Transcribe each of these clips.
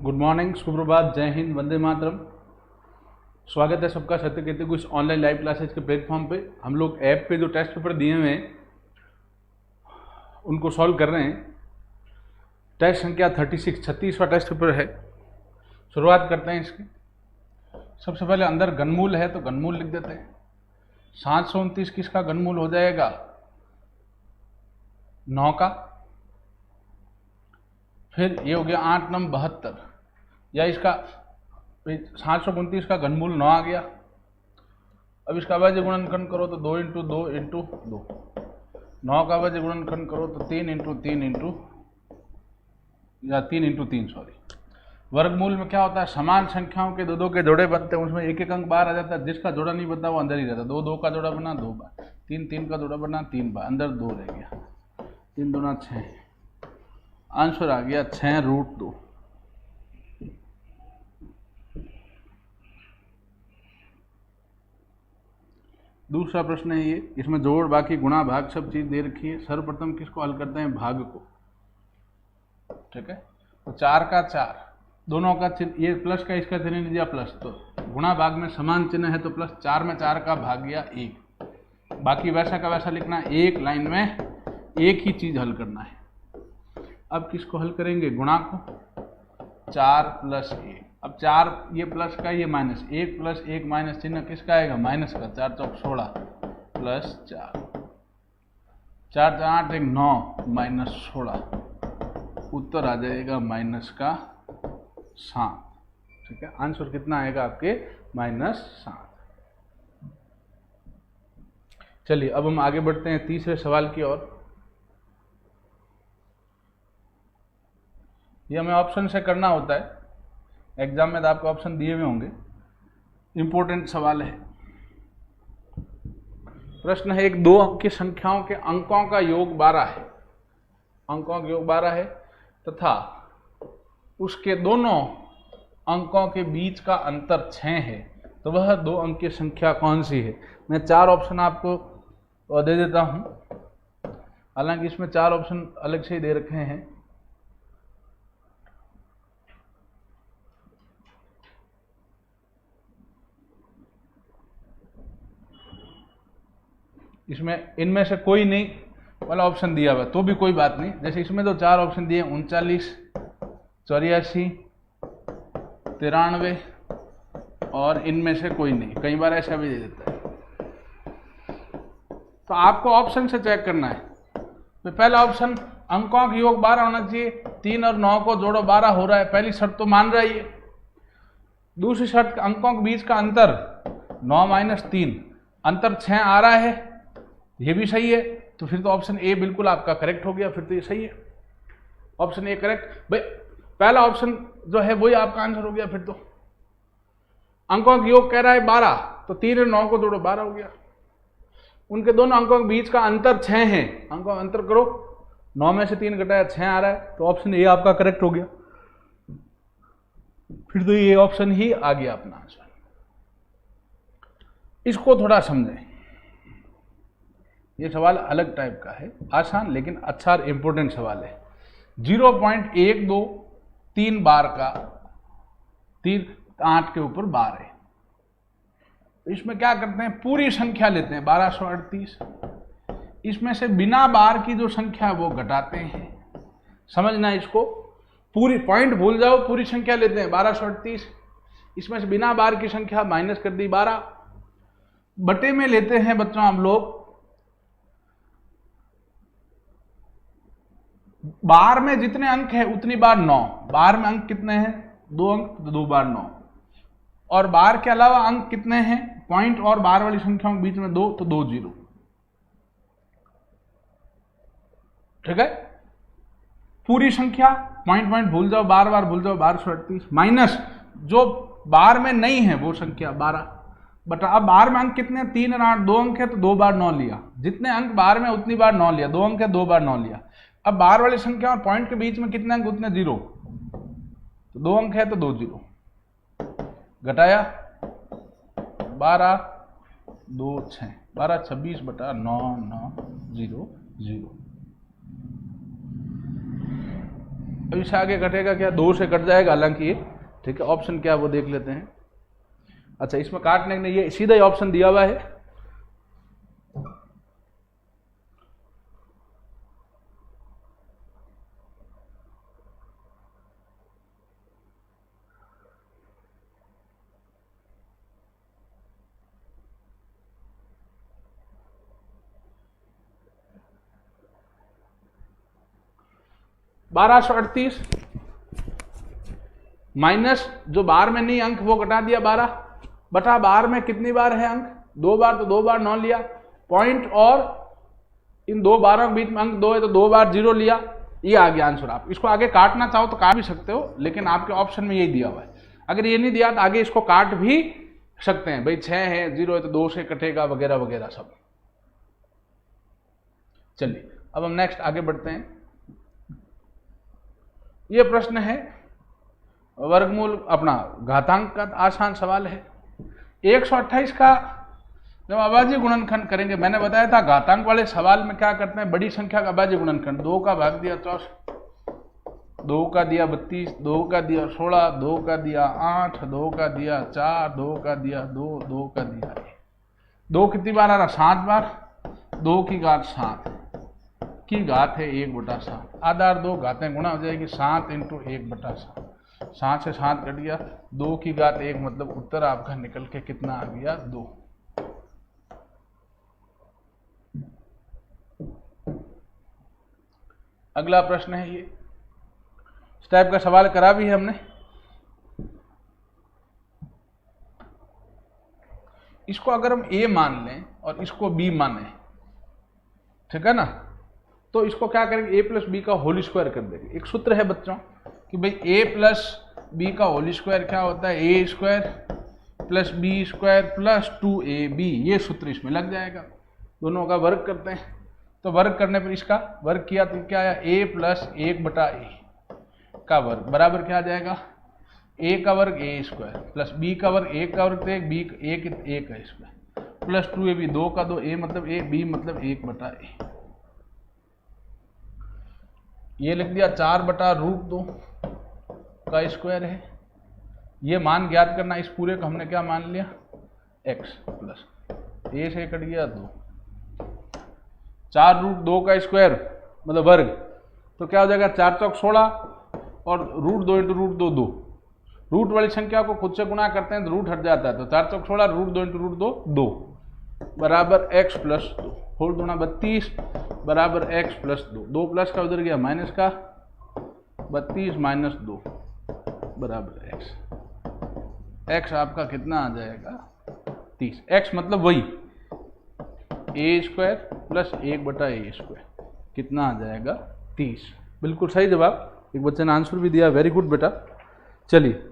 Good morning, सुप्रभात, जय हिंद, वंदे मातरम। स्वागत है सबका सत्यकीर्ति कुछ ऑनलाइन लाइव क्लासेज के प्लेटफॉर्म पे। हम लोग ऐप पे जो टेस्ट पेपर दिए हुए हैं उनको सॉल्व कर रहे हैं। टेस्ट संख्या 36वां टेस्ट पेपर है। शुरुआत करते हैं इसकी। सबसे पहले अंदर घनमूल है तो घनमूल लिख देते हैं। 729 किसका घनमूल हो जाएगा? 9 का। फिर ये हो गया 8 9 72, या इसका 729 का घनमूल 9 आ गया। अब इसका अभाज्य गुणनखंड करो तो 2 × 2 × 2। 9 का अभाज्य गुणनखंड करो तो 3 × 3 सॉरी। वर्गमूल में क्या होता है? समान संख्याओं के दो के जोड़े बनते हैं, उसमें एक अंक बाहर आ जाता है। जिसका जोड़ा नहीं बनता वो अंदर ही रहता है। 2 का जोड़ा बना 2 बार, 3 का जोड़ा बना 3 बार, अंदर 2 रह गया। 3 दूना 6, आंसर आ गया 6√2। दूसरा प्रश्न है ये, इसमें जोड़ बाकी गुणा भाग सब चीज दे रखी है। सर्वप्रथम किसको हल करते हैं? भाग को। ठीक है, तो 4 का 4, दोनों का चिन्ह, ये प्लस का इसका चिन्ह नहीं दिया प्लस, तो गुणा भाग में समान चिन्ह है तो प्लस। 4 में 4 का भाग गया 1। बाकी वैसा का वैसा लिखना है, एक लाइन में एक ही चीज हल करना है। अब किसको हल करेंगे? गुणा को। 4 + 1। अब 4 ये प्लस का, ये माइनस, 1 + 1 माइनस चिन्ह किसका आएगा? माइनस का। 4 चौक 16 + 4, 4 × 8 = 9 - 16, उत्तर आ जाएगा -7। ठीक है, आंसर कितना आएगा आपके? -7। चलिए अब हम आगे बढ़ते हैं तीसरे सवाल की ओर। ये हमें ऑप्शन से करना होता है। एग्जाम में तो आपको ऑप्शन दिए हुए होंगे। इंपॉर्टेंट सवाल है। प्रश्न है, एक 2 अंक की संख्याओं के अंकों का योग 12 है। अंकों का योग 12 है तथा उसके दोनों अंकों के बीच का अंतर 6 है, तो वह 2 अंक की संख्या कौन सी है? मैं 4 ऑप्शन आपको दे देता हूं, हालांकि इसमें 4 ऑप्शन अलग से ही दे रखे हैं। इसमें इनमें से कोई नहीं वाला ऑप्शन दिया हुआ तो भी कोई बात नहीं। जैसे इसमें तो 4 ऑप्शन दिए, 39, 84, 93 और इनमें से कोई नहीं। कई बार ऐसा भी दे देता है, तो आपको ऑप्शन से चेक करना है। तो पहला ऑप्शन, अंकों का योग 12 होना चाहिए। 3 और 9 को जोड़ो 12 हो रहा है, पहली शर्त तो मान रहा है। दूसरी शर्त, अंकों के बीच का अंतर 9 - 3, अंतर 6 आ रहा है, ये भी सही है। तो फिर तो ऑप्शन ए बिल्कुल आपका करेक्ट हो गया, फिर तो ये सही है। Option A correct. भाई पहला ऑप्शन जो है वही आपका आंसर हो गया। फिर तो अंकों का योग कह रहा है 12, तो 3 और 9 को जोड़ो 12 हो गया। उनके दोनों अंकों के बीच का अंतर 6 है, अंकों का अंतर करो, 9 में से 3 घटाया 6 आ रहा है, तो ऑप्शन ए आपका करेक्ट हो गया। फिर तो ये ऑप्शन ही आ गया अपना आंसर। इसको थोड़ा समझें। ये सवाल अलग टाइप का है, आसान लेकिन अच्छा और इंपॉर्टेंट सवाल है। 0.123 बार का 3 8 के ऊपर बार है। तो इसमें क्या करते हैं? पूरी संख्या लेते हैं 1238। इसमें से बिना बार की जो संख्या है वो घटाते हैं। समझना इसको, पूरी पॉइंट भूल जाओ, पूरी संख्या लेते हैं 1238। इसमें से बिना बार की संख्या माइनस कर दी 12। बटे में लेते हैं बच्चों हम लोग, बार में जितने अंक है उतनी बार 9। बार में अंक कितने हैं? 2 अंक, तो 2 बार 9। और बार के अलावा अंक कितने हैं? पॉइंट और बार वाली संख्याओं के बीच में 2, तो 2 0। ठीक है, पूरी संख्या पॉइंट भूल जाओ, बार भूल जाओ, 1238 माइनस जो बार में नहीं है वो संख्या 12 बटा। अब बार में अंक कितने? 3 और 8, 2 अंक है तो 2 बार 9 लिया। जितने अंक बार में उतनी बार 9 लिया। 2 अंक है, 2 बार 9 लिया। अब बार वाली संख्या और पॉइंट के बीच में कितने अंक? उतने 0, तो 2 अंक है तो 2 0 घटाया 12 2 6, 12 26 बटा 9 9 0 0। अब इससे आगे कटेगा क्या, 2 से कट जाएगा हालांकि ये, ठीक है। ऑप्शन क्या है वो देख लेते हैं। अच्छा, इसमें काटने के लिए ये सीधा ही ऑप्शन दिया हुआ है, $1238 माइनस जो बार में नहीं अंक वो कटा दिया 12 बटा बार में कितनी बार है अंक, 2 बार, तो 2 बार 9 लिया पॉइंट, और इन 2 बारों के बीच में अंक 2 है तो 2 बार 0 लिया। ये आ गया आंसर। आप इसको आगे काटना चाहो तो काट भी सकते हो, लेकिन आपके ऑप्शन में यही दिया हुआ है। अगर ये नहीं दिया तो आगे इसको काट भी सकते हैं, भाई 6 है 0 है तो 2 से कटेगा वगैरह वगैरह सब। चलिए अब हम नेक्स्ट आगे बढ़ते हैं। ये प्रश्न है वर्गमूल अपना घातांक का आसान सवाल है। 128 का जब अभाज्य गुणनखंड करेंगे, मैंने बताया था घातांक वाले सवाल में क्या करते हैं, बड़ी संख्या का अभाज्य गुणनखंड, 2 का भाग दिया 64, 2 का दिया 32, 2 का दिया 16, 2 का दिया 8, 2 का दिया 4, 2 का दिया 2, 2 का दिया 1। 2 कितनी बार आ रहा, 7 बार, 2 की घात 7 की घात है 1/7, आधार 2 घातें गुणा हो जाएगी, 7 × 1/7, 7 से 7 कट गया, 2 की घात 1, मतलब उत्तर आपका निकल के कितना आ गया, 2। अगला प्रश्न है ये, इस टाइप का सवाल करा भी है हमने। इसको अगर हम A मान लें और इसको B माने, ठीक है ना, तो इसको क्या करेंगे, A + B का होल स्क्वायर कर देंगे। एक सूत्र है बच्चों कि भाई A + B का होल स्क्वायर क्या होता है, A² + B² + 2AB, ये सूत्र इसमें लग जाएगा। दोनों का वर्ग करते हैं, तो वर्ग करने पर इसका वर्ग किया तो क्या आया, A + 1/A का वर्ग बराबर क्या आ जाएगा, A का वर्ग A² + B का वर्ग, A का वर्ग तो 1, B 1 है इसमें, + 2AB, 2 का 2, A मतलब A, B मतलब 1/A। ये लिख दिया 4/√2 का स्क्वायर है। ये मान ज्ञात करना, इस पूरे को हमने क्या मान लिया, x प्लस A से कट गया 2, 4√2 का स्क्वायर मतलब वर्ग, तो क्या हो जाएगा, 4 चौक 16 और √2 × √2 2। रूट वाली संख्या को खुद से गुणा करते हैं तो रूट हट जाता है, तो 4 चौक 16, √2 × √2 2 बराबर x + 2 होल 2 32 बराबर x + 2, 2 प्लस का उधर गया माइनस का, 32 - 2 बराबर x। x आपका कितना आ जाएगा, 30। x मतलब वही A² + 1/A², कितना आ जाएगा, 30। बिल्कुल सही जवाब, एक बच्चे ने आंसर भी दिया, वेरी गुड बेटा। चलिए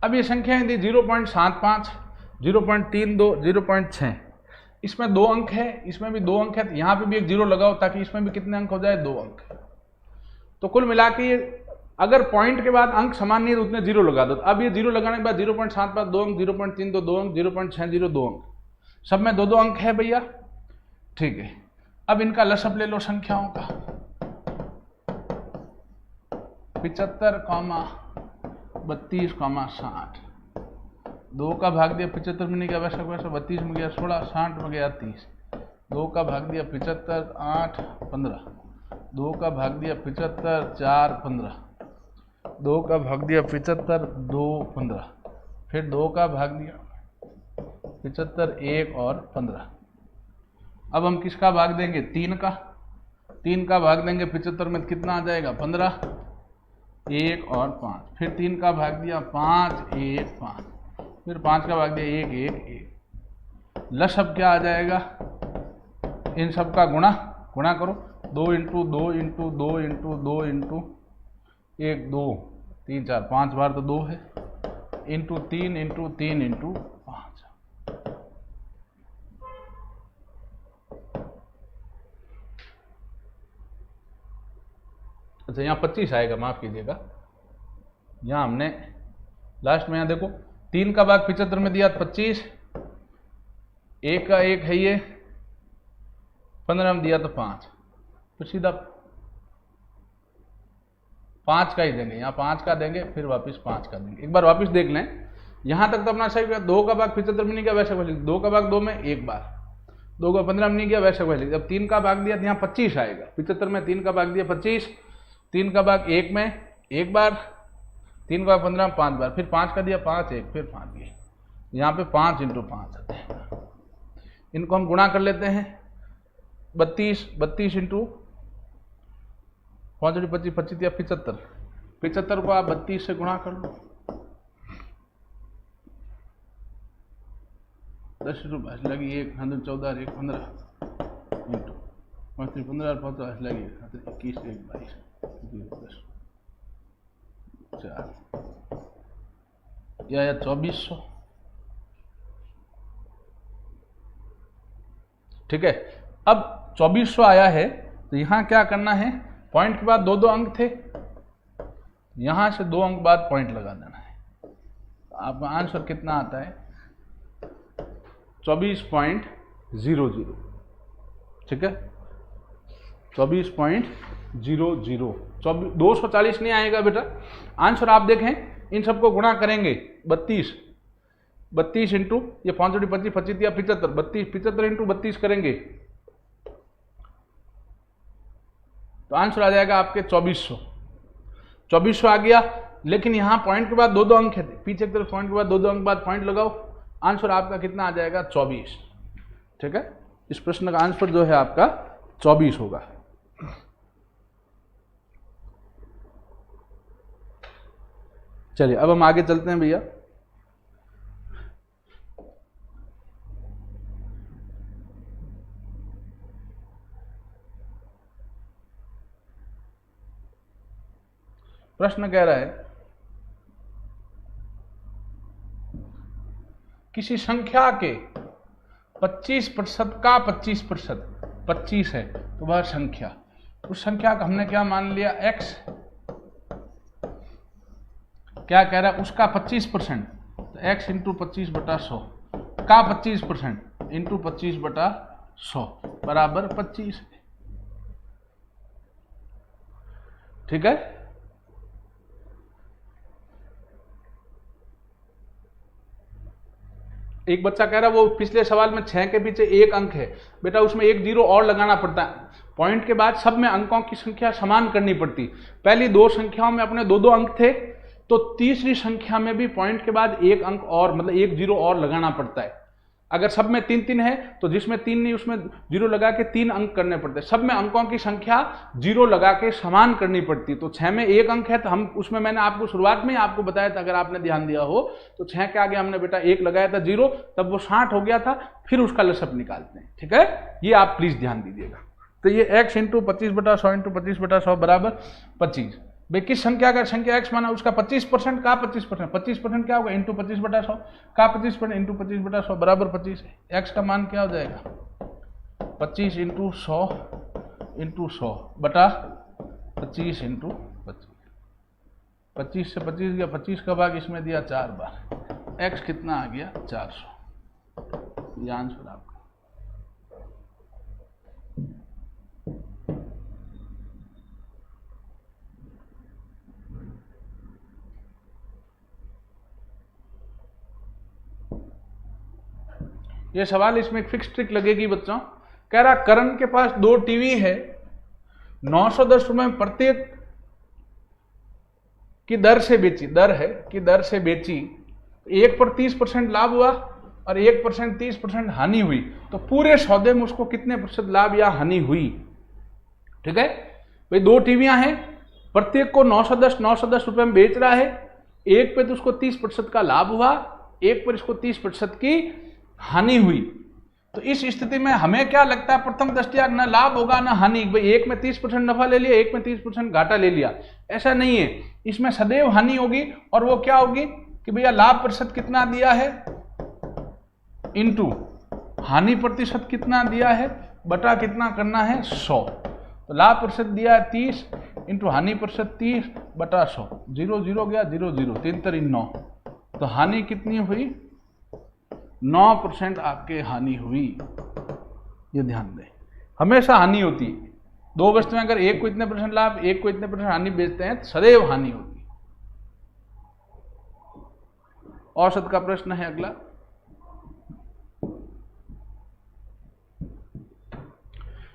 अब ये संख्याएं दी 0.75, 0.32, 0.6, इसमें 2 अंक है, इसमें भी 2 अंक है, तो यहाँ पे भी एक 0 लगाओ ताकि इसमें भी कितने अंक हो जाए, 2 अंक। तो कुल मिला के ये अगर पॉइंट के बाद अंक समान नहीं है तो उतने 0 लगा दो। अब ये 0 लगाने के बाद 0.75 2 अंक, 0.32 2 अंक, 0.60 2 अंक, सब में 2 अंक है भैया, ठीक है। अब इनका लसअप ले लो संख्याओं का, 75, 32, 60, 2 का भाग दिया 75 में नहीं गया वैसा वैसा, 32 में गया 16, 60 में गया 30, 2 का भाग दिया 75, 8, 15, 2 का भाग दिया 75, 4, 15, 2 का भाग दिया 75, 2, 15, फिर 2 का भाग दिया 75, 1 और 15। अब हम किसका भाग देंगे, 3 का, 3 का भाग देंगे 75 में, कितना आ जाएगा, 15, 1 और 5, फिर 3 का भाग दिया 5, 1, 5, फिर 5 का भाग दिया 1, 1, 1। लसअप क्या आ जाएगा, इन सब का गुणा करो, 2 × 2 × 2 × 2 × 1 2 3 4 5 बार तो 2 है, इंटू 3 × 3 × 5। अच्छा यहाँ 25 आएगा, माफ कीजिएगा, यहाँ हमने लास्ट में यहाँ देखो 3 का भाग 75 में दिया 25, 1 का 1 है ये 15 में दिया तो 5, तो सीधा 5 का ही देंगे, यहाँ 5 का देंगे फिर वापस 5 का देंगे। एक बार वापस देख लें, यहाँ तक तो अपना सही गया। 2 का भाग 75 में नहीं गया वैसे वैसे, 2 का भाग 2 में एक बार, 2 का 15 में नहीं गया वैसे वैसे। जब 3 का भाग दिया तो यहाँ 25 आएगा, 75 में 3 का भाग दिया 25, 3 का भाग 1 में एक बार, 3 का 15 में 5 बार, फिर 5 का दिया 5 1 फिर 5 दिए, यहाँ पे 5 × 5 आते हैं। इनको हम गुणा कर लेते हैं, 32 × 5 25 25 या 75, 75 को आप 32 से गुणा कर लो, 10 रुपये लगी 1 14 1 15 इंटू 5 15 5 लगी 21 1 22 10 4 या 2400। ठीक है, अब 2400 आया है तो यहाँ क्या करना है, पॉइंट के बाद 2 अंक थे, यहाँ से 2 अंक बाद पॉइंट लगा देना है। तो आपका आंसर कितना आता है 24.00। ठीक है, 24.00, 240 नहीं आएगा बेटा। आंसर आप देखें, इन सबको गुणा करेंगे 32 इंटू ये 5 25 25 या 75, 75 इंटू 32 करेंगे तो आंसर आ जाएगा आपके 2400 आ गया। लेकिन यहाँ पॉइंट के बाद 2 अंक है, पीछे की तरफ पॉइंट के बाद 2 अंक बाद पॉइंट लगाओ, आंसर आपका कितना आ जाएगा 24। ठीक है, इस प्रश्न का आंसर जो है आपका 24 होगा। चलिए अब हम आगे चलते हैं भैया। प्रश्न कह रहा है किसी संख्या के 25% का 25%, 25 है तो वह संख्या, उस संख्या का हमने क्या मान लिया x, क्या कह रहा है उसका 25%, तो x इंटू 25/100 का 25% इंटू 25/100 बराबर 25 है। ठीक है, एक बच्चा कह रहा है वो पिछले सवाल में 6 के पीछे 1 अंक है, बेटा उसमें 1 0 और लगाना पड़ता है। पॉइंट के बाद सब में अंकों की संख्या समान करनी पड़ती। पहली 2 संख्याओं में अपने 2 अंक थे, तो तीसरी संख्या में भी पॉइंट के बाद 1 अंक और, मतलब 1 0 और लगाना पड़ता है। अगर सब में 3 है तो जिसमें 3 नहीं उसमें 0 लगा के 3 अंक करने पड़ते हैं। सब में अंकों की संख्या 0 लगा के समान करनी पड़ती। तो 6 में 1 अंक है तो हम उसमें, मैंने आपको शुरुआत में ही आपको बताया था, अगर आपने ध्यान दिया हो तो 6 के आगे हमने बेटा 1 लगाया था 0, तब वो 60 हो गया था, फिर उसका लसअप निकालते हैं। ठीक है, ये आप प्लीज ध्यान दीजिएगा। तो ये x इंटू 25/100 इंटू 25/100 बराबर 25। भाई किस संख्या का संख्या x माना, उसका 25% का 25%, 25% क्या होगा इंटू 25/100 का 25% इंटू 25/100 बराबर 25 है। x का मान क्या हो जाएगा 25 इंटू 100 इंटू 100 बटा 25 इंटू 25। 25 से 25 गया, 25 का भाग इसमें दिया 4 बार, x कितना आ गया 400। ये आंसर आपका। ये सवाल, इसमें एक फिक्स ट्रिक लगेगी बच्चों। कह रहा करण के पास 2 टीवी है, 910 रुपए में प्रत्येक की दर से बेची, दर है कि दर से बेची, एक पर 30% लाभ हुआ और 1% 30% हानि हुई, तो पूरे सौदे में उसको कितने प्रतिशत लाभ या हानि हुई। ठीक है भाई, 2 टीवियां हैं, प्रत्येक को 910 रुपए में बेच रहा है, एक पे तो उसको 30% का लाभ हुआ, एक पर इसको 30% की हानि हुई। तो इस स्थिति में हमें क्या लगता है, प्रथम दृष्टया न लाभ होगा न हानि। भाई एक में 30% नफा ले लिया, एक में 30% घाटा ले लिया, ऐसा नहीं है। इसमें सदैव हानि होगी, और वो क्या होगी कि भैया लाभ प्रतिशत कितना दिया है इंटू हानि प्रतिशत कितना दिया है बटा कितना करना है 100। तो लाभ प्रतिशत दिया है 30 इंटू हानि प्रतिशत 30 बटा 100, 0 0 गया 0 0, 3 3 9, तो हानि कितनी हुई 9% आपके हानि हुई। ये ध्यान दें, हमेशा हानि होती है। दो वस्तुएं अगर एक को इतने % लाभ एक को इतने % हानि बेचते हैं तो सदैव हानि होती है। औसत का प्रश्न है अगला।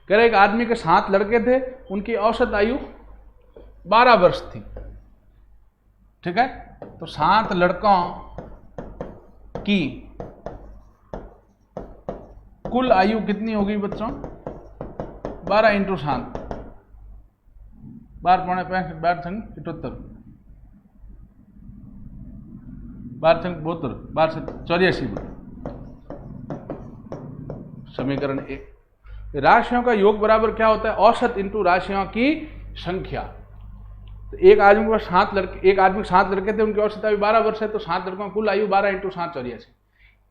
कह रहे एक आदमी के 7 लड़के थे, उनकी औसत आयु 12 वर्ष थी। ठीक है, तो 7 लड़कों की कुल आयु कितनी होगी बच्चों? 12 इंटू 7, 12 पौने 65, 12 संग 78, 12 संग 72, 12 से 84। समीकरण 1। राशियों का योग बराबर क्या होता है? औसत इंटू राशियों की संख्या। तो एक आदमी के पास 7 लड़के, एक आदमी के 7 लड़के थे, उनकी औसत आयु 12 वर्ष है, तो 7 लड़कों की कुल आयु 12 इंटू 7 84।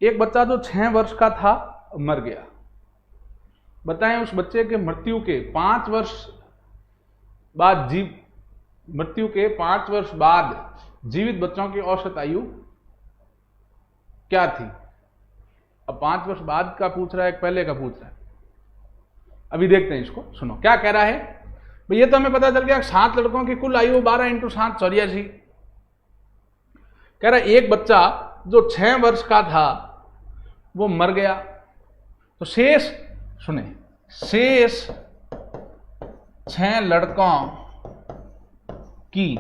एक बच्चा जो 6 वर्ष का था मर गया। बताएं उस बच्चे के मृत्यु के 5 वर्ष बाद जीवित बच्चों की औसत आयु क्या थी? अब 5 वर्ष बाद का पूछ रहा है, पहले का पूछ रहा है। अभी देखते हैं इसको, सुनो क्या कह रहा है भाई। ये तो हमें पता चल गया 7 लड़कों की कुल आयु 12 इंटू 7 84। कह रहा है एक बच्चा जो 6 वर्ष का था वो मर गया, तो शेष सुने, शेष 6 लड़कों की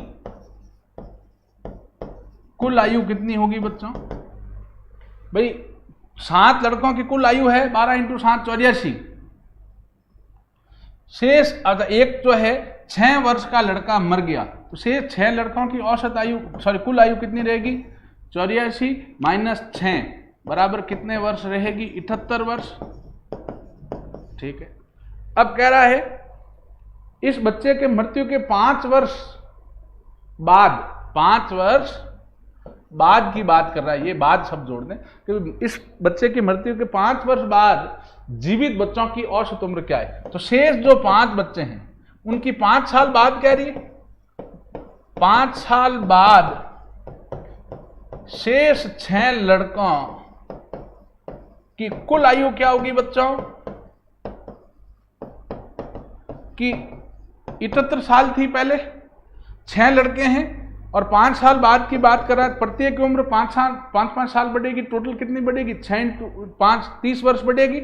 कुल आयु कितनी होगी बच्चों? भाई 7 लड़कों की कुल आयु है 12 इंटू 7 84। शेष एक जो है 6 वर्ष का लड़का मर गया, तो शेष 6 लड़कों की औसत आयु कुल आयु कितनी रहेगी? 84 माइनस 6 बराबर कितने वर्ष रहेगी? 78 वर्ष। ठीक है, अब कह रहा है इस बच्चे के मृत्यु के 5 वर्ष बाद की बात कर रहा है। ये बाद शब्द जोड़ दें, क्योंकि इस बच्चे की मृत्यु के 5 वर्ष बाद जीवित बच्चों की औसत उम्र क्या है? तो शेष जो 5 बच्चे हैं उनकी 5 साल बाद कह रही है, 5 साल बाद शेष 6 लड़कों की कुल आयु क्या होगी बच्चों? कि 78 साल थी पहले, 6 लड़के हैं और 5 साल बाद की बात कर रहा है। प्रत्येक की उम्र 5 साल बढ़ेगी। टोटल कितनी बढ़ेगी? 6 इंटू 5 30 वर्ष बढ़ेगी।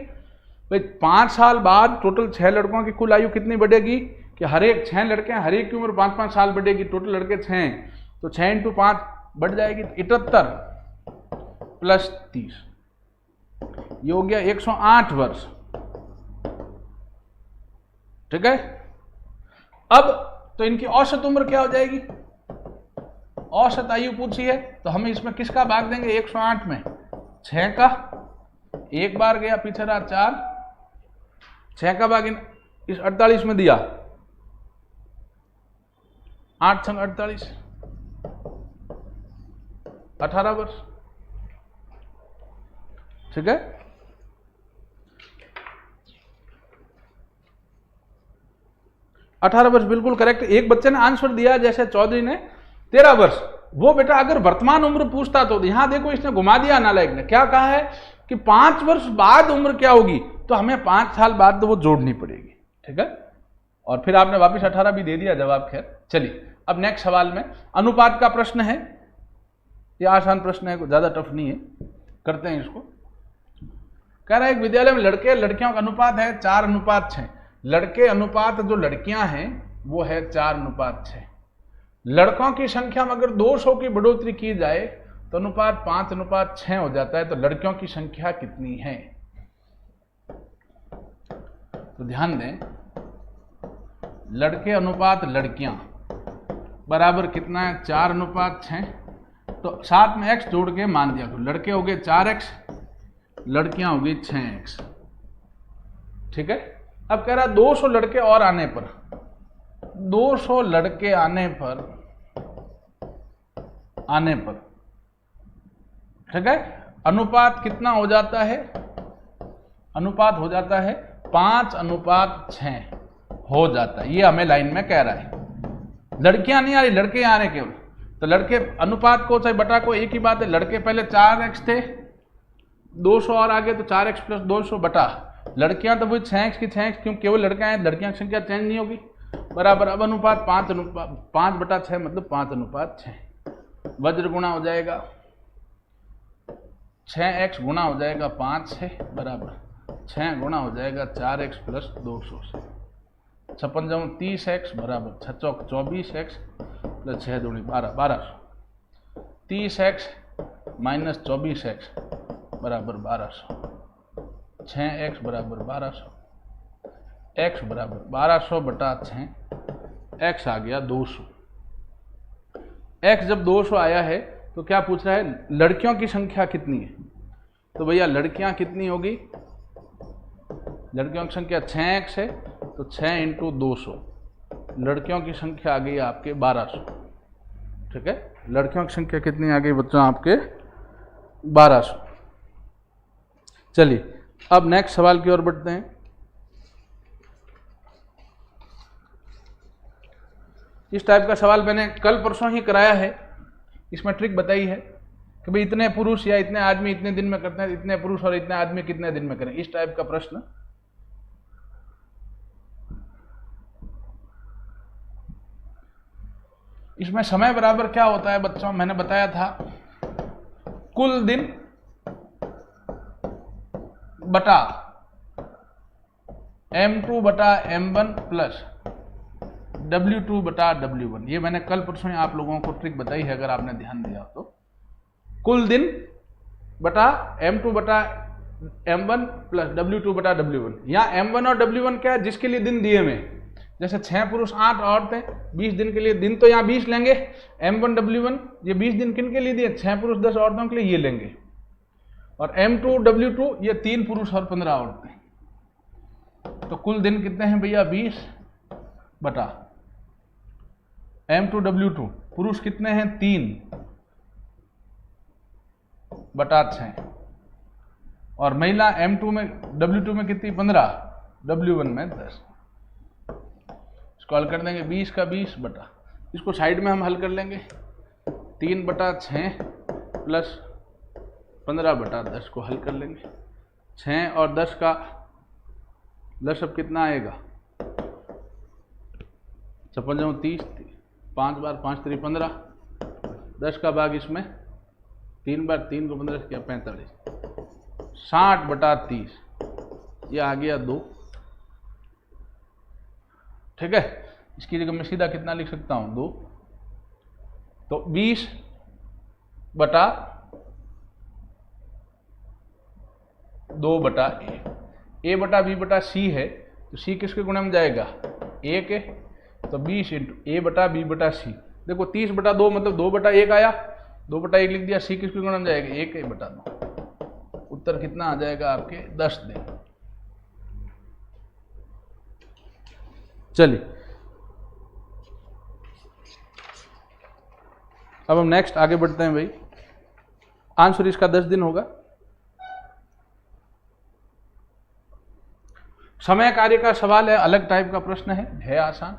भाई 5 साल बाद टोटल 6 लड़कों की कुल आयु कितनी बढ़ेगी? कि हर एक 6 लड़के हैं, हर एक की उम्र 5 साल बढ़ेगी। टोटल लड़के 6 हैं, तो 6 इंटू 5 बढ़ जाएगी, 78 प्लस 30, ये हो गया 108 वर्ष। ठीक है, अब तो इनकी औसत उम्र क्या हो जाएगी? औसत आयु पूछी है, तो हम इसमें किसका भाग देंगे? 108 में 6 का, एक बार गया पीछे रहा 4, 6 का भाग इस 48 में दिया, 8 संग 48, 18 वर्ष। ठीक है, अठारह वर्ष बिल्कुल करेक्ट। एक बच्चे ने आंसर दिया जैसे चौधरी ने 13 वर्ष। वो बेटा अगर वर्तमान उम्र पूछता तो यहां देखो इसने घुमा दिया, नालायक ने क्या कहा है कि 5 वर्ष बाद उम्र क्या होगी, तो हमें 5 साल बाद तो वो जोड़नी पड़ेगी। ठीक है, और फिर आपने वापिस 18 भी दे दिया जवाब। खैर चलिए, अब नेक्स्ट सवाल में अनुपात का प्रश्न है। ये आसान प्रश्न है, ज्यादा टफ नहीं है, करते हैं इसको। कह रहा है एक विद्यालय में लड़के लड़कियों का अनुपात है 4:6। लड़के अनुपात जो लड़कियां हैं वो है 4:6। लड़कों की संख्या में अगर 200 की बढ़ोतरी की जाए तो अनुपात 5:6 हो जाता है। तो लड़कियों की संख्या कितनी है? तो ध्यान दें, लड़के अनुपात लड़कियां बराबर कितना है? 4:6। तो साथ में x जोड़ के मान दिया, तो लड़के हो गए 4x, लड़कियां हो गई 6x। ठीक है, अब कह रहा 200 लड़के और आने पर, 200 लड़के आने पर ठीक है, अनुपात कितना हो जाता है? अनुपात हो जाता है 5:6 हो जाता है। ये हमें लाइन में कह रहा है। लड़कियां नहीं आ रही, लड़के आ रहे केवल। तो लड़के अनुपात को चाहे बटा को एक ही बात है। लड़के पहले 4x थे, 200 और आगे तो 4x प्लस 200 बटा लड़कियां तो वही 6x की 6x, क्यों केवल लड़कियां हैं, लड़कियां की संख्या चेंज नहीं होगी, बराबर। अब अनुपात 5 बटा 6 मतलब 5:6। वज्र गुणा हो जाएगा 6x गुणा हो जाएगा 5 से बराबर 6 गुणा हो जाएगा 4x प्लस 200 से 56 30x बराबर 6 चौक 24x प्लस 6 दूनी 1200। 30x माइनस 24x बराबर 1200। 6x बराबर 1200, x बराबर 1200 बटा 6, x आ गया 200। x जब 200 आया है तो क्या पूछ रहा है, लड़कियों की संख्या कितनी है। तो भैया लड़कियां कितनी होगी, लड़कियों की संख्या 6x है तो 6 इंटू 200, लड़कियों की संख्या आ गई आपके 1200। ठीक है, लड़कियों की संख्या कितनी आ गई बच्चों आपके 1200। चलिए अब नेक्स्ट सवाल की ओर बढ़ते हैं। इस टाइप का सवाल मैंने कल परसों ही कराया है। इसमें ट्रिक बताई है कि भाई इतने पुरुष या इतने आदमी इतने दिन में करते हैं, इतने पुरुष और इतने आदमी कितने दिन में करें, इस टाइप का प्रश्न। इसमें समय बराबर क्या होता है बच्चों, मैंने बताया था कुल दिन बटा M2 बटा M1 प्लस W2 बटा W1। ये मैंने कल परसों ही आप लोगों को ट्रिक बताई है, अगर आपने ध्यान दिया तो। कुल दिन बटा M2 बटा M1 प्लस W2 बटा W1। यहाँ M1 और W1 क्या है, जिसके लिए दिन दिए हुए, जैसे 6 पुरुष 8 औरतें 20 दिन के लिए, दिन तो यहाँ 20 लेंगे। M1 W1 ये 20 दिन किन के लिए दिए, 6 पुरुष 10 औरतों के लिए ये लेंगे। और M2 W2 ये 3 पुरुष और 15 औरतें। तो कुल दिन कितने हैं भैया 20 बटा M2 W2, पुरुष कितने हैं 3 बटा 6, और महिला M2 में W2 में कितनी 15, W1 में 10। इसको हल कर देंगे 20 का 20 बटा, इसको साइड में हम हल कर लेंगे 3 बटा 6 प्लस 15 बटा 10 को हल कर लेंगे। 6 और 10 का लसअप कितना आएगा, 56 30, 5 बार 5 3 15, 10 का भाग इसमें 3 बार 3 को 15 किया 45, 60 बटा 30, ये आ गया 2। ठीक है, इसकी जगह मैं सीधा कितना लिख सकता हूं 2। तो 20 बटा 2 बटा ए बटा बी बटा सी है, तो सी किसके गुणे में जाएगा, ए के। तो 20 इंटू ए बटा बी बटा सी, देखो 30 बटा 2 मतलब 2 बटा 1 आया, 2 बटा 1 लिख दिया। सी किसके गुणे में जाएगा, 1 बटा 2। उत्तर कितना आ जाएगा आपके 10 दिन। चलिए अब हम नेक्स्ट आगे बढ़ते हैं भाई। आंसर इसका 10 दिन होगा। समय कार्य का सवाल है, अलग टाइप का प्रश्न है आसान।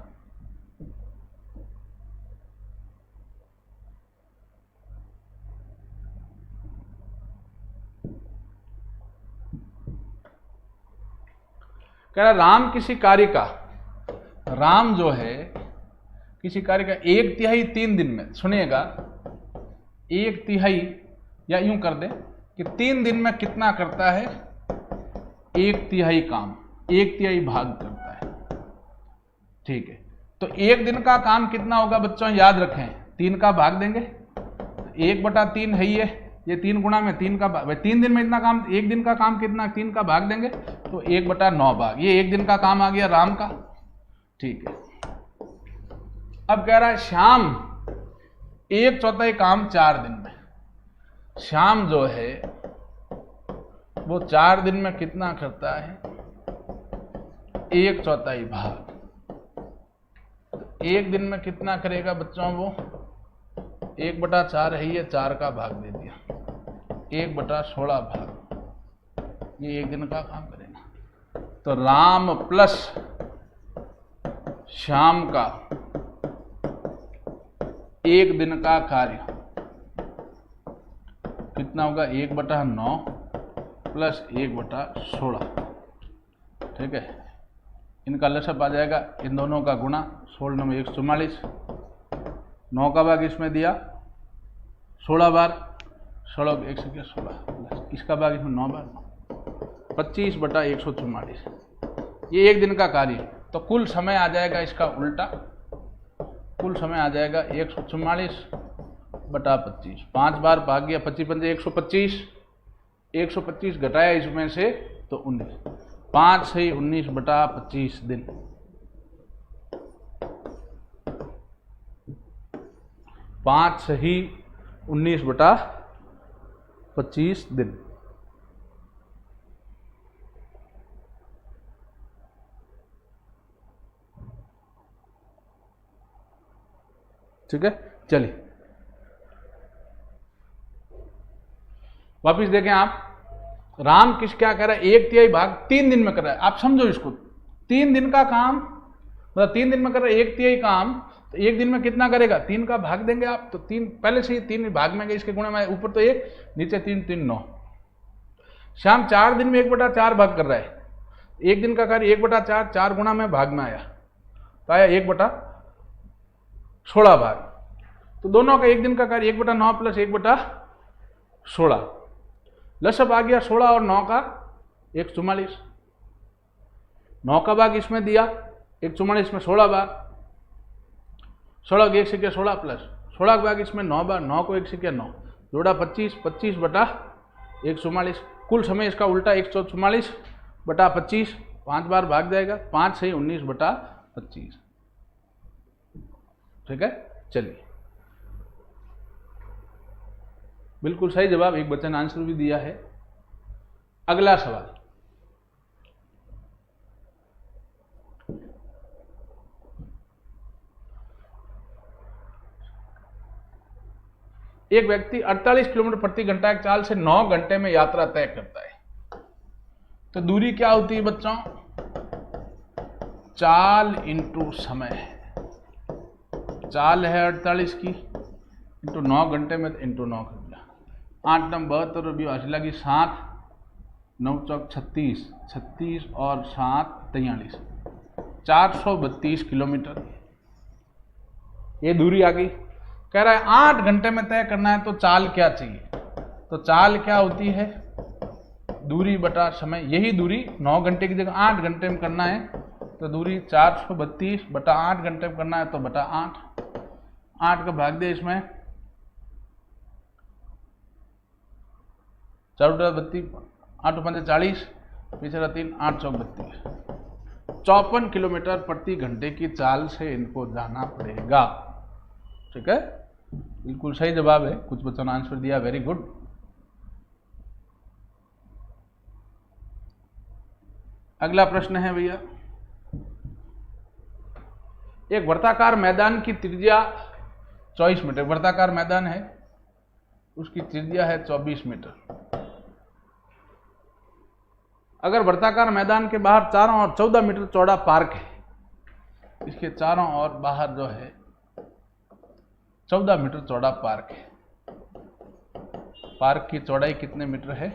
कह रहा राम किसी कार्य का, राम जो है किसी कार्य का 1/3 3 दिन में, सुनिएगा 1/3 या यूं कर दे कि 3 दिन में कितना करता है, 1/3 काम, 1/3 भाग करता है। ठीक है, तो 1 दिन का काम कितना होगा बच्चों, याद रखें 3 का भाग देंगे, 1/3 है ये 3 गुणा में 3 का भाग, 3 दिन में इतना काम, 1 दिन का काम कितना, 3 का भाग देंगे तो 1/9 भाग, ये 1 दिन का काम आ गया राम का। ठीक है, अब कह रहा है श्याम 1/4 काम 4 दिन में। श्याम जो है वो 4 दिन में कितना करता है, 1/4 भाग। 1 दिन में कितना करेगा बच्चों, वो 1/4 है, ये 4 का भाग दे दिया, 1/16 भाग, ये 1 दिन का काम करेगा। तो राम प्लस शाम का एक दिन का कार्य कितना होगा, 1/9 प्लस 1/16। ठीक है, इनका लसअप आ जाएगा, इन दोनों का गुणा, 16 9 144, 9 का भाग इसमें दिया 16 बार, 16 1 से 16, इसका भाग इसमें 9 बार, 25/144। ये एक दिन का कार्य है, तो कुल समय आ जाएगा इसका उल्टा, कुल समय आ जाएगा 144/25। 5 बार भाग गया, 25 पंजे 125, 125 घटाया इसमें से तो 19, 5 से 19/25 दिन। 5 से 19/25 दिन। ठीक है, चलिए वापिस देखें आप, राम किस क्या कर रहा है, 1/3 भाग 3 दिन में कर रहा है। आप समझो इसको, 3 दिन का काम, मतलब 3 दिन में कर रहा है 1/3 काम, तो 1 दिन में कितना करेगा, 3 का भाग देंगे आप, तो 3 पहले से ही 3 भाग में गए, इसके गुणे में ऊपर तो 1 नीचे 3 3 9। शाम 4 दिन में 1/4 भाग कर रहा है, 1 दिन का कार्य 1/4, 4 गुणा में भाग में आया तो आया 1/16 भाग। तो दोनों का 1 दिन का कार्य 1/9 प्लस 1/16, लसअप आ गया 16 और 9 का 144, 9 का भाग इसमें दिया 144 में 16 बार, 16 1 से 16 प्लस 16 का भाग इसमें 9 बार, 9 को 1 से 9 जोड़ा 25, 25/144। कुल समय इसका उल्टा 144/25, 5 बार भाग जाएगा, 5 से 19/25। ठीक है, चलिए बिल्कुल सही जवाब, एक बच्चे ने आंसर भी दिया है। अगला सवाल, एक व्यक्ति 48 किलोमीटर प्रति घंटा की चाल से 9 घंटे में यात्रा तय करता है, तो दूरी क्या होती है बच्चों, चाल इंटू समय। चाल है 48 की, इंटू 9 घंटे में इंटू 9 कर दिया, 8 9 72 भी हासिल लगी, 7 9 चौक 36, 36 और 7 43, 432 किलोमीटर ये दूरी आ गई। कह रहा है 8 घंटे में तय करना है, तो चाल क्या चाहिए, तो चाल क्या होती है, दूरी बटा समय। यही दूरी 9 घंटे की जगह 8 घंटे में करना है, तो दूरी 432/8 घंटे में करना है तो बटा 8, 8 का भाग दे इसमें, 4 32, 8 5 40, पिछला 3 8 चौक 32, 54 किलोमीटर प्रति घंटे की चाल से इनको जाना पड़ेगा। ठीक है, बिल्कुल सही जवाब है, कुछ बच्चों ने आंसर दिया, वेरी गुड। अगला प्रश्न है भैया, एक वर्ताकार मैदान की त्रिज्या 24 मीटर, वर्ताकार मैदान है, उसकी त्रिज्या है 24 मीटर। अगर वर्ताकार मैदान के बाहर चारों ओर 14 मीटर चौड़ा पार्क है, इसके चारों ओर बाहर जो है 14 मीटर चौड़ा पार्क है, पार्क की चौड़ाई कितने मीटर है,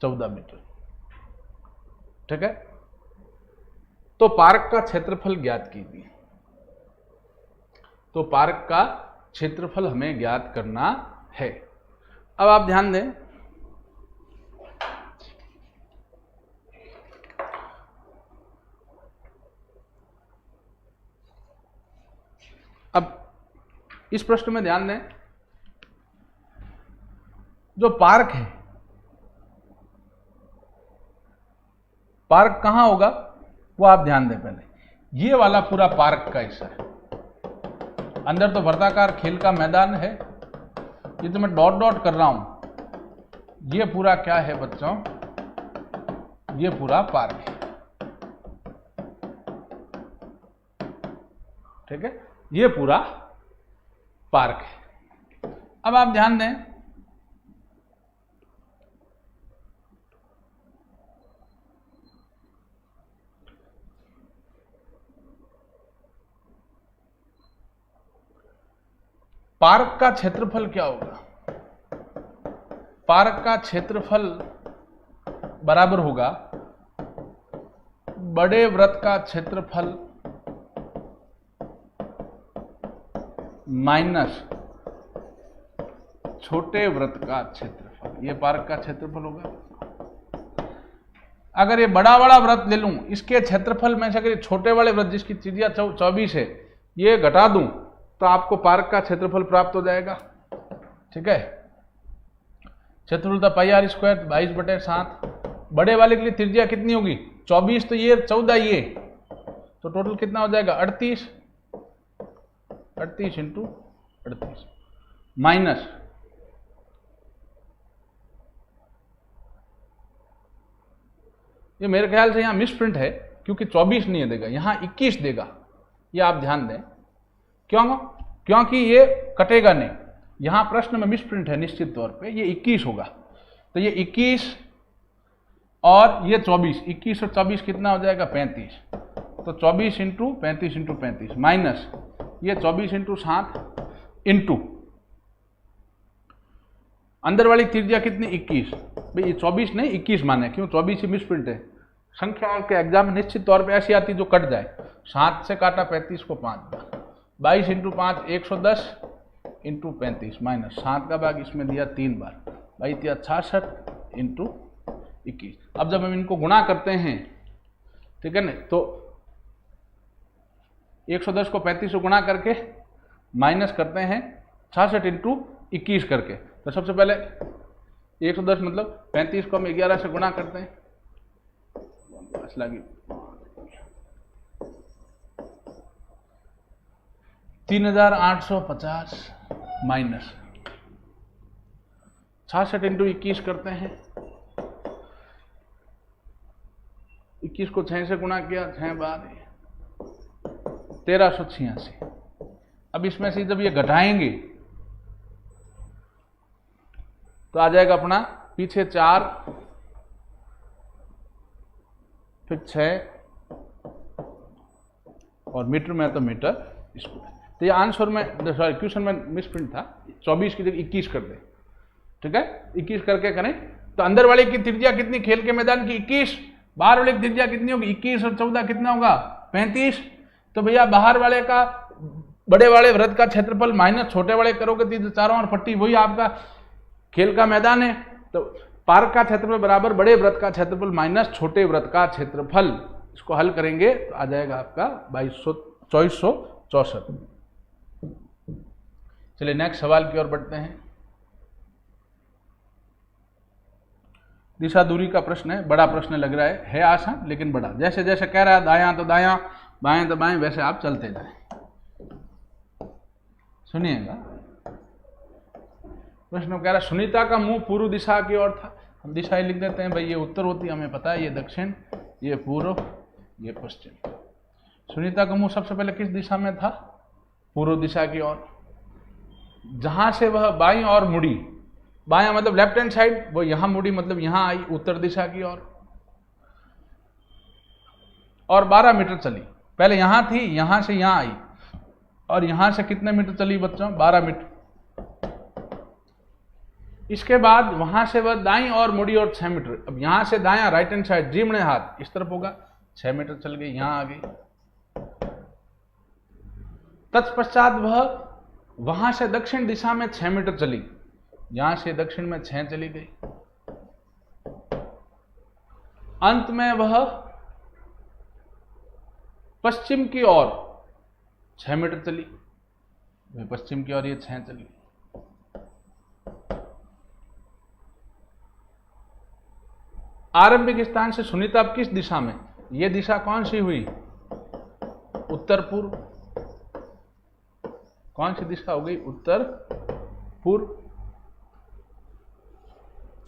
14 मीटर। ठीक है, तो पार्क का क्षेत्रफल ज्ञात कीजिए, तो पार्क का क्षेत्रफल हमें ज्ञात करना है। अब आप ध्यान दें, अब इस प्रश्न में ध्यान दें, जो पार्क है, पार्क कहां होगा वो आप ध्यान दें। पहले ये वाला पूरा पार्क का हिस्सा है, अंदर तो वर्ताकार खेल का मैदान है, ये तो मैं डॉट डॉट कर रहा हूं, ये पूरा क्या है बच्चों, ये पूरा पार्क है। ठीक है, ये पूरा पार्क है। अब आप ध्यान दें, पार्क का क्षेत्रफल क्या होगा? पार्क का क्षेत्रफल बराबर होगा बड़े वृत्त का क्षेत्रफल माइनस छोटे वृत्त का क्षेत्रफल। ये पार्क का क्षेत्रफल होगा। अगर ये बड़ा वाला वृत्त ले लूं, इसके क्षेत्रफल में से अगर छोटे वाले वृत्त जिसकी त्रिज्या 24 है ये घटा दूं तो आपको पार्क का क्षेत्रफल प्राप्त हो जाएगा। ठीक है, क्षेत्रफल था पाई आर स्क्वायर 22/7। बड़े वाले के लिए त्रिज्या कितनी होगी? 24, तो ये 14 ये, तो टोटल कितना हो जाएगा? 38 × 38 माइनस ये मेरे ख्याल से यहां मिसप्रिंट है क्योंकि 24 नहीं देगा, यहां 21 देगा। ये आप ध्यान दें। क्यों? क्योंकि ये कटेगा नहीं। यहां प्रश्न में मिसप्रिंट है निश्चित तौर पे, ये 21 होगा। तो ये 21 और ये 24, 21 और 24 कितना हो जाएगा? 35। तो 24 × 35 × 35 माइनस ये 24 × 7 इंटू अंदर वाली त्रिज्या कितनी? 21। भाई ये 24 नहीं 21 माने, क्यों? 24 ही मिसप्रिंट है। संख्या के एग्जाम में निश्चित तौर पे ऐसी आती जो कट जाए। 7 से काटा 35 को 5 बार, 22 × 5 110 × 35 माइनस 7 का भाग इसमें दिया 3 बार, 22 × 21। अब जब हम इनको गुणा करते हैं, ठीक है ना, तो 110 को 35 से गुणा करके माइनस करते हैं 66 × 21 करके। तो सबसे पहले 110 मतलब 35 को हम 11 से गुणा करते हैं, 3850 माइनस 66 × 21 करते हैं। 21 को 6 से गुणा किया, 6 बार 1386। अब इसमें से जब ये घटाएंगे तो आ जाएगा अपना पीछे 4 फिर 6 और मीटर में तो मीटर स्क्वायर। तो ये आंसर में, सॉरी क्वेश्चन में मिसप्रिंट था, 24 की जगह 21 कर दे। ठीक है, 21 करके करें तो अंदर वाले की त्रिज्या कितनी? खेल के मैदान की 21, बाहर वाले की त्रिज्या कितनी होगी? 21 और 14 कितना होगा? 35। तो भैया बाहर वाले का बड़े वाले वृत्त का क्षेत्रफल माइनस छोटे वाले करोगे तो चारों ओर पट्टी, वही आपका खेल का मैदान है। तो पार्क का क्षेत्रफल बराबर बड़े वृत्त का क्षेत्रफल माइनस छोटे वृत्त का क्षेत्रफल। इसको हल करेंगे तो आ जाएगा आपका 2464। चलिए नेक्स्ट सवाल की ओर बढ़ते हैं। दिशा दूरी का प्रश्न है, बड़ा प्रश्न लग रहा है आसान लेकिन बड़ा। जैसे जैसे कह रहा है दायां तो दायां, बाएं तो बाएं, वैसे आप चलते जाएं। सुनिएगा, प्रश्न कह रहा है सुनीता का मुंह पूर्व दिशा की ओर था। हम दिशा ही लिख देते हैं भाई, ये उत्तर होती है हमें पता है, ये दक्षिण, ये पूर्व, ये पश्चिम। सुनीता का मुंह सबसे पहले किस दिशा में था? पूर्व दिशा की ओर। जहां से वह बाईं ओर मुड़ी, बायां मतलब लेफ्ट हैंड साइड, वो यहां मुड़ी मतलब यहां आई उत्तर दिशा की ओर, और 12 मीटर चली। पहले यहां थी, यहां से यहां आई, और यहां से कितने मीटर चली बच्चों? 12 मीटर। इसके बाद वहां से वह दाईं ओर मुड़ी और 6 मीटर। अब यहां से दायां राइट हैंड साइड जीमणे हाथ इस तरफ होगा, 6 मीटर चल गई, यहां आ गई। तत्पश्चात वह वहां से दक्षिण दिशा में 6 मीटर चली, यहां से दक्षिण में 6 चली गई। अंत में वह पश्चिम की ओर 6 मीटर चली, पश्चिम की ओर ये 6 चली। आरंभिक स्थान से सुनीता अब किस दिशा में? ये दिशा कौन सी हुई? उत्तर पूर्व। कौन सी दिशा हो गई? उत्तर पूर्व।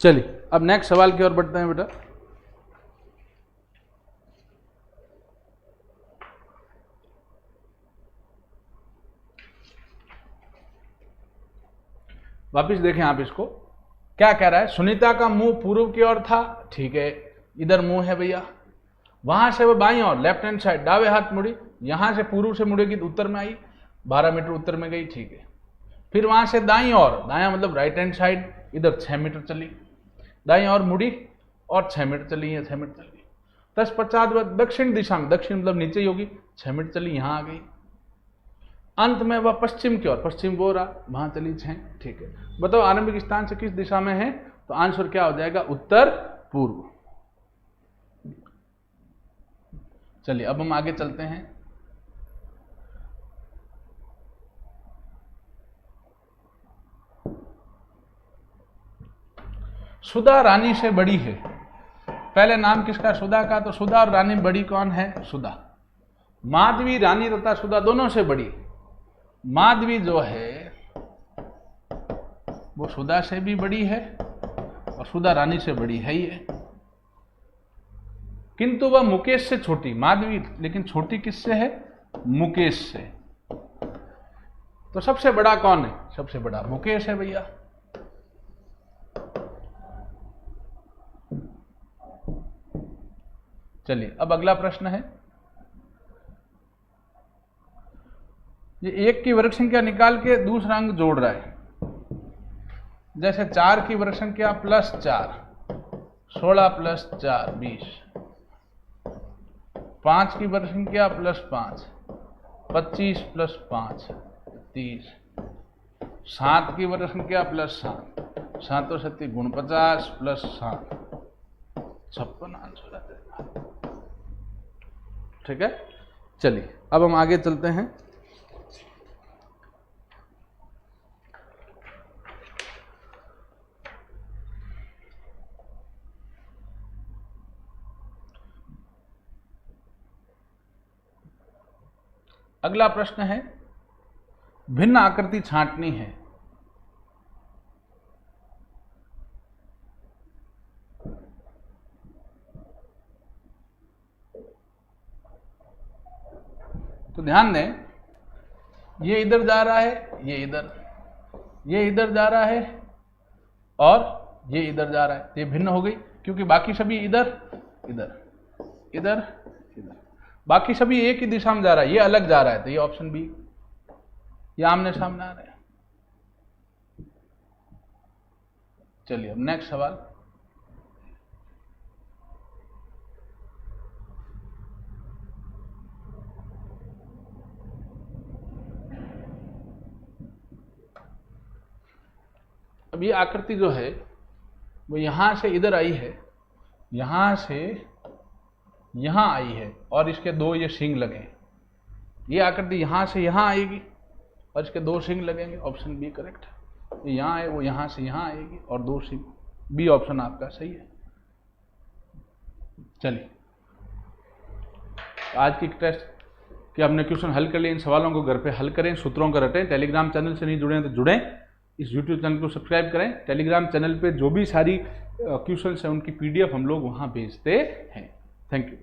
चलिए अब नेक्स्ट सवाल की ओर बढ़ते हैं बेटा। वापिस देखें आप इसको, क्या कह रहा है? सुनीता का मुंह पूर्व की ओर था, ठीक है, इधर मुंह है भैया। वहां से वो बाईं ओर लेफ्ट हैंड साइड दावे हाथ मुड़ी, यहां से पूर्व से मुड़ेगी तो उत्तर में आई, 12 मीटर उत्तर में गई, ठीक है। फिर वहां से दाईं ओर, दायां मतलब राइट हैंड साइड, इधर 6 मीटर चली, दाईं ओर मुड़ी और 6 मीटर चली है, 6 मीटर चली। 10-50 बाद दक्षिण दिशा में, दक्षिण मतलब नीचे ही होगी, 6 मीटर चली, यहां आ गई। अंत में वह पश्चिम की ओर, पश्चिम वो रहा, वहां चली 6। ठीक है, बताओ आरंभिक स्थान से किस दिशा में है? तो आंसर क्या हो जाएगा? उत्तर पूर्व। चलिए अब हम आगे चलते हैं। सुधा रानी से बड़ी है। पहले नाम किसका? सुधा का। तो सुधा और रानी बड़ी कौन है? सुधा। माधवी रानी तथा सुधा दोनों से बड़ी। माधवी जो है वो सुधा से भी बड़ी है और सुधा रानी से बड़ी है ही है, किंतु वह मुकेश से छोटी। माधवी लेकिन छोटी किससे है? मुकेश से। तो सबसे बड़ा कौन है? सबसे बड़ा मुकेश है भैया। चलिए अब अगला प्रश्न है, ये एक की वर्ग संख्या निकाल के दूसरा अंक जोड़ रहा है। जैसे 4 की वर्ग संख्या +4, 16 + 4 20। 5 की वर्ग संख्या +5, 25 + 5 30। 7 की वर्ग संख्या +7, 7 7 49 +7 56 आंसर आता है। ठीक है, चलिए अब हम आगे चलते हैं। अगला प्रश्न है, भिन्न आकृति छांटनी है। तो ध्यान दें, ये इधर जा रहा है, ये इधर जा रहा है और ये इधर जा रहा है। ये भिन्न हो गई क्योंकि बाकी सभी इधर इधर इधर इधर, बाकी सभी एक ही दिशा में जा रहा है, ये अलग जा रहा है। तो ये ऑप्शन बी, ये आमने सामने आ रहे हैं। चलिए अब नेक्स्ट सवाल। अब ये आकृति जो है वो यहां से इधर आई है, यहां से यहां आई है और इसके 2 ये सिंग लगे। ये आकृति यहां से यहां आएगी और इसके 2 सिंग लगेंगे। ऑप्शन बी करेक्ट है। ये यहां है, वो यहां से यहां आएगी और 2 सिंग। बी ऑप्शन आपका सही है। चलिए आज की टेस्ट कि हमने क्वेश्चन हल कर लिए, इन सवालों को घर पे हल करें, सूत्रों को रटें। टेलीग्राम चैनल से नहीं जुड़े हैं तो जुड़ें, इस यूट्यूब चैनल को सब्सक्राइब करें। टेलीग्राम चैनल पे जो भी सारी क्वेश्चन है उनकी PDF हम लोग वहां भेजते हैं। Thank you.